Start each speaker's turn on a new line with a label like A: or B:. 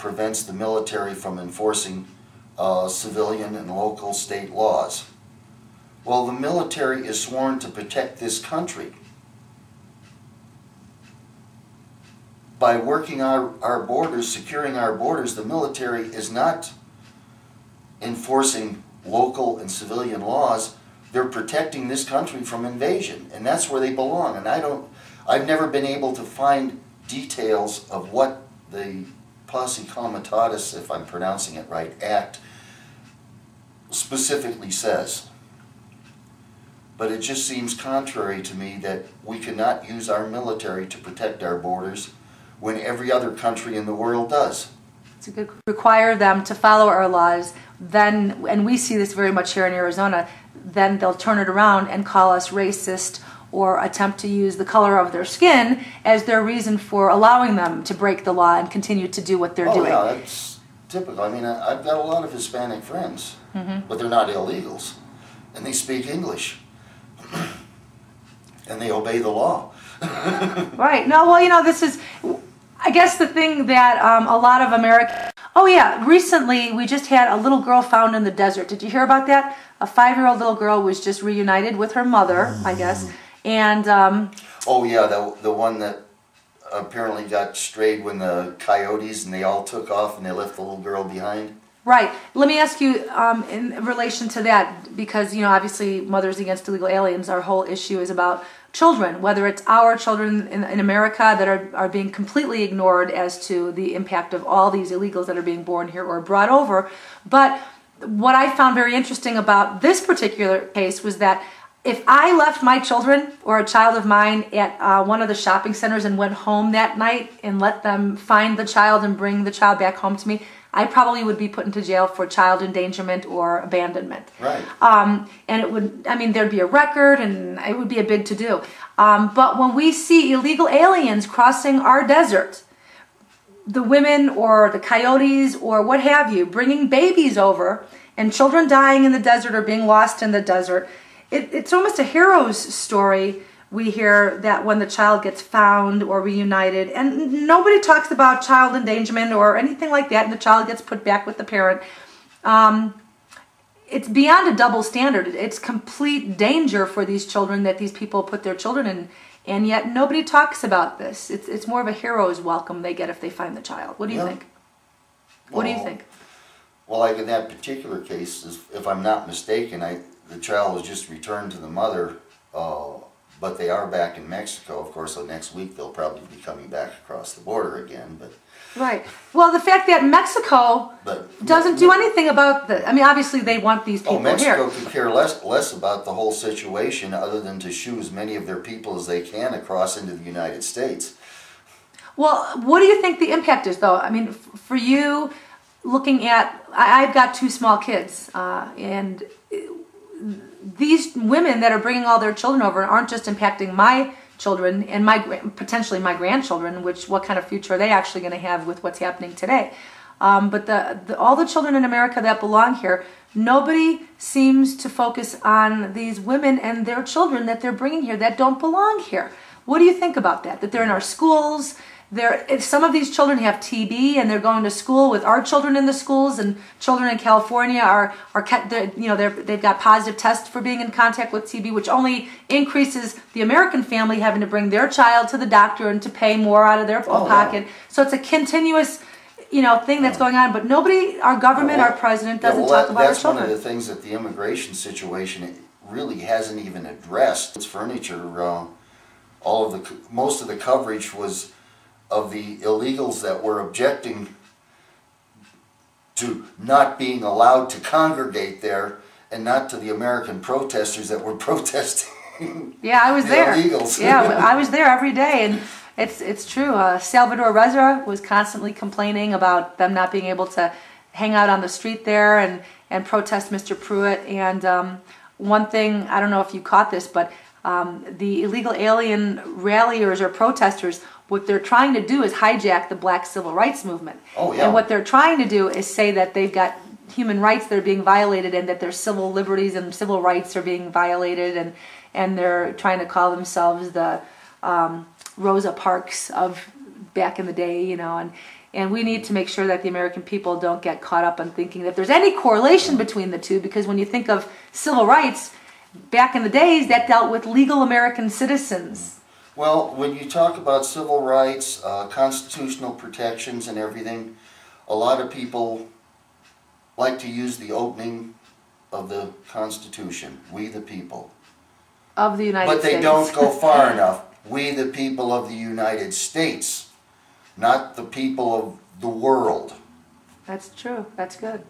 A: prevents the military from enforcing civilian and local state laws. Well, the military is sworn to protect this country. By working our borders, securing our borders, the military is not enforcing local and civilian laws. They're protecting this country from invasion, and that's where they belong. And I've never been able to find details of what the Posse Comitatus, if I'm pronouncing it right, Act specifically says. But it just seems contrary to me that we cannot use our military to protect our borders when every other country in the world does.
B: It's a good require them to follow our laws, then, and we see this very much here in Arizona, then they'll turn it around and call us racist or attempt to use the color of their skin as their reason for allowing them to break the law and continue to do what they're doing.
A: Oh yeah, that's typical. I mean, I've got a lot of Hispanic friends, but they're not illegals, and they speak English, and they obey the law.
B: Right. No, well, you know, this is, I guess the thing that a lot of Americans... Oh yeah, recently we just had a little girl found in the desert. Did you hear about that? A 5-year-old little girl was just reunited with her mother, I guess, and...
A: oh yeah, the one that apparently got strayed when the coyotes, and they all took off and they left the little girl behind. Right.
B: Let me ask you in relation to that, because, you know, obviously Mothers Against Illegal Aliens, our whole issue is about children, whether it's our children in America that are being completely ignored as to the impact of all these illegals that are being born here or brought over. But what I found very interesting about this particular case was that if I left my children or a child of mine at one of the shopping centers and went home that night and let them find the child and bring the child back home to me, I probably would be put into jail for child endangerment or abandonment.
A: Right.
B: And it would, I mean, there'd be a record and it would be a big to-do. But when we see illegal aliens crossing our desert, the women or the coyotes or what have you, bringing babies over and children dying in the desert or being lost in the desert, it's almost a hero's story. We hear that when the child gets found or reunited, and nobody talks about child endangerment or anything like that, and the child gets put back with the parent. It's beyond a double standard. It's complete danger for these children that these people put their children in, and yet nobody talks about this. It's more of a hero's welcome they get if they find the child. What do you think? What do you think?
A: Well, like in that particular case, if I'm not mistaken, the child was just returned to the mother, but they are back in Mexico. Of course, so next week they'll probably be coming back across the border again. But
B: right. Well, the fact that Mexico doesn't do anything about the... I mean, obviously they want these people here.
A: Mexico could care less about the whole situation other than to shoo as many of their people as they can across into the United States.
B: Well, what do you think the impact is, though? I mean, for you, looking at... I've got 2 small kids, and these women that are bringing all their children over aren't just impacting my children and potentially my grandchildren, what kind of future are they actually going to have with what's happening today? But all the children in America that belong here, nobody seems to focus on these women and their children that they're bringing here that don't belong here. What do you think about that? That they're in our schools? If some of these children have TB and they're going to school with our children in the schools, and children in California they've got positive tests for being in contact with TB, which only increases the American family having to bring their child to the doctor and to pay more out of their own pocket. So it's a continuous, thing that's going on. But nobody, our government, our president doesn't talk about our children.
A: That's one of the things that the immigration situation really hasn't even addressed. It's furniture. Most of the coverage was of the illegals that were objecting to not being allowed to congregate there, and not to the American protesters that were protesting.
B: Yeah, I was there.
A: Illegals.
B: Yeah, I was there every day, and it's true. Salvador Reza was constantly complaining about them not being able to hang out on the street there and protest Mr. Pruitt. And one thing, I don't know if you caught this, but the illegal alien ralliers or protesters, what they're trying to do is hijack the black civil rights movement.
A: Oh, yeah.
B: And what they're trying to do is say that they've got human rights that are being violated and that their civil liberties and civil rights are being violated, and they're trying to call themselves the Rosa Parks of back in the day, and And we need to make sure that the American people don't get caught up in thinking that there's any correlation between the two, because when you think of civil rights, back in the days, that dealt with legal American citizens.
A: Well, when you talk about civil rights, constitutional protections and everything, a lot of people like to use the opening of the Constitution, we the people.
B: Of the United States.
A: But they don't go far enough. We the people of the United States, not the people of the world.
B: That's true. That's good.